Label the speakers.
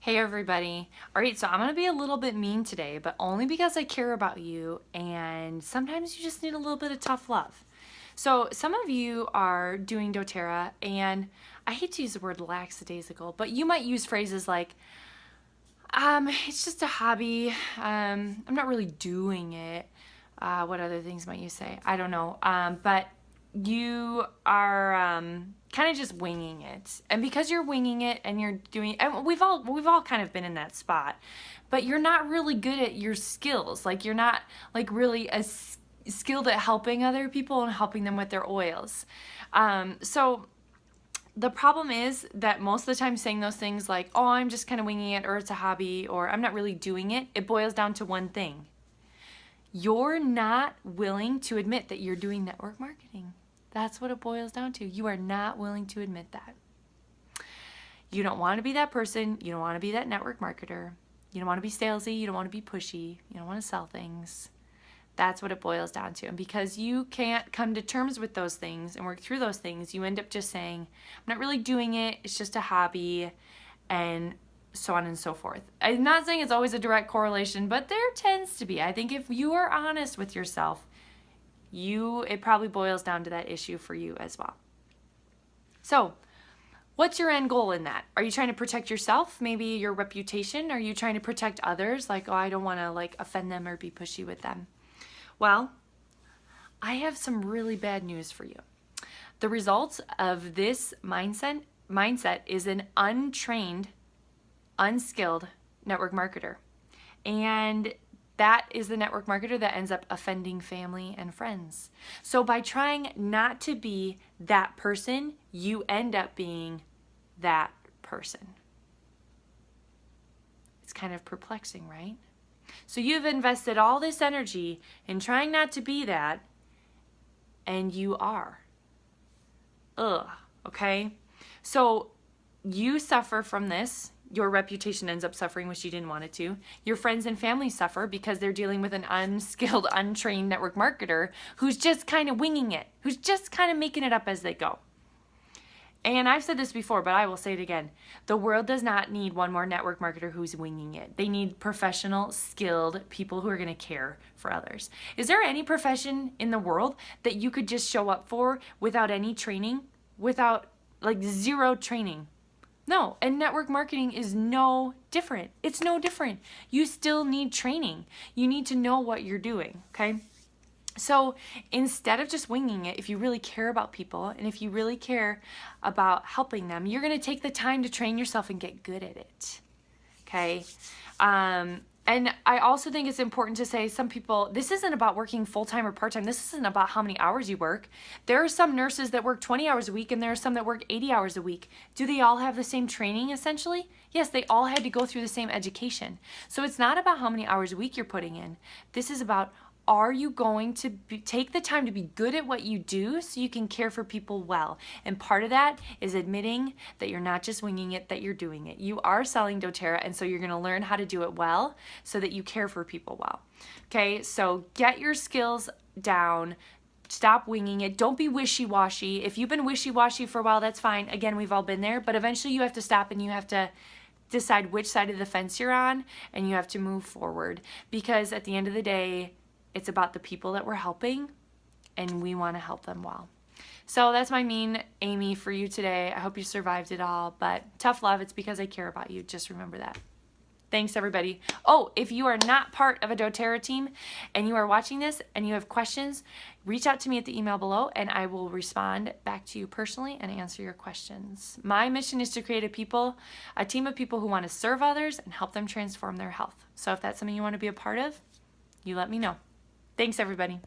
Speaker 1: Hey everybody. All right, so I'm going to be a little bit mean today, but only because I care about you and sometimes you just need a little bit of tough love. So some of you are doing doTERRA and I hate to use the word lackadaisical, but you might use phrases like, it's just a hobby. I'm not really doing it. What other things might you say? I don't know. But you are kind of just winging it, and because you're winging it and you're doing, and we've all kind of been in that spot, but you're not really good at your skills. Like you're not like really as skilled at helping other people and helping them with their oils. So the problem is that most of the time saying those things like, oh, I'm just kind of winging it, or it's a hobby, or I'm not really doing it, it boils down to one thing. You're not willing to admit that you're doing network marketing. That's what it boils down to. You are not willing to admit that. You don't want to be that person. You don't want to be that network marketer. You don't want to be salesy. You don't want to be pushy. You don't want to sell things. That's what it boils down to. And because you can't come to terms with those things and work through those things, you end up just saying, I'm not really doing it. It's just a hobby, and so on and so forth. I'm not saying it's always a direct correlation, but there tends to be. I think if you are honest with yourself, it probably boils down to that issue for you as well. So what's your end goal in that? Are you trying to protect yourself, maybe your reputation? Are you trying to protect others? Like, oh, I don't want to like offend them or be pushy with them. Well, I have some really bad news for you. The results of this mindset is an untrained, unskilled network marketer. And that is the network marketer that ends up offending family and friends. So by trying not to be that person, you end up being that person. It's kind of perplexing, right? So you've invested all this energy in trying not to be that, and you are. Okay? So you suffer from this. Your reputation ends up suffering, which you didn't want it to. Your friends and family suffer because they're dealing with an unskilled, untrained network marketer who's just kind of winging it, who's just kind of making it up as they go. And I've said this before, but I will say it again. The world does not need one more network marketer who's winging it. They need professional, skilled people who are going to care for others. Is there any profession in the world that you could just show up for without any training, without like zero training? No, and network marketing is no different. It's no different. You still need training. You need to know what you're doing, okay? So instead of just winging it, if you really care about people and if you really care about helping them, you're going to take the time to train yourself and get good at it, okay? And I also think it's important to say some people, this isn't about working full-time or part-time. This isn't about how many hours you work. There are some nurses that work 20 hours a week and there are some that work 80 hours a week. Do they all have the same training essentially? Yes, they all had to go through the same education. So it's not about how many hours a week you're putting in. This is about, are you going to take the time to be good at what you do so you can care for people well? And part of that is admitting that you're not just winging it, that you're doing it. You are selling doTERRA, and so you're going to learn how to do it well so that you care for people well. Okay, so get your skills down. Stop winging it. Don't be wishy-washy. If you've been wishy-washy for a while, that's fine. Again, we've all been there, but eventually you have to stop and you have to decide which side of the fence you're on, and you have to move forward, because at the end of the day, it's about the people that we're helping, and we want to help them well. So that's my mean Amy for you today. I hope you survived it all, but tough love. It's because I care about you. Just remember that. Thanks, everybody. Oh, if you are not part of a doTERRA team and you are watching this and you have questions, reach out to me at the email below and I will respond back to you personally and answer your questions. My mission is to create a team of people who want to serve others and help them transform their health. So if that's something you want to be a part of, you let me know. Thanks, everybody.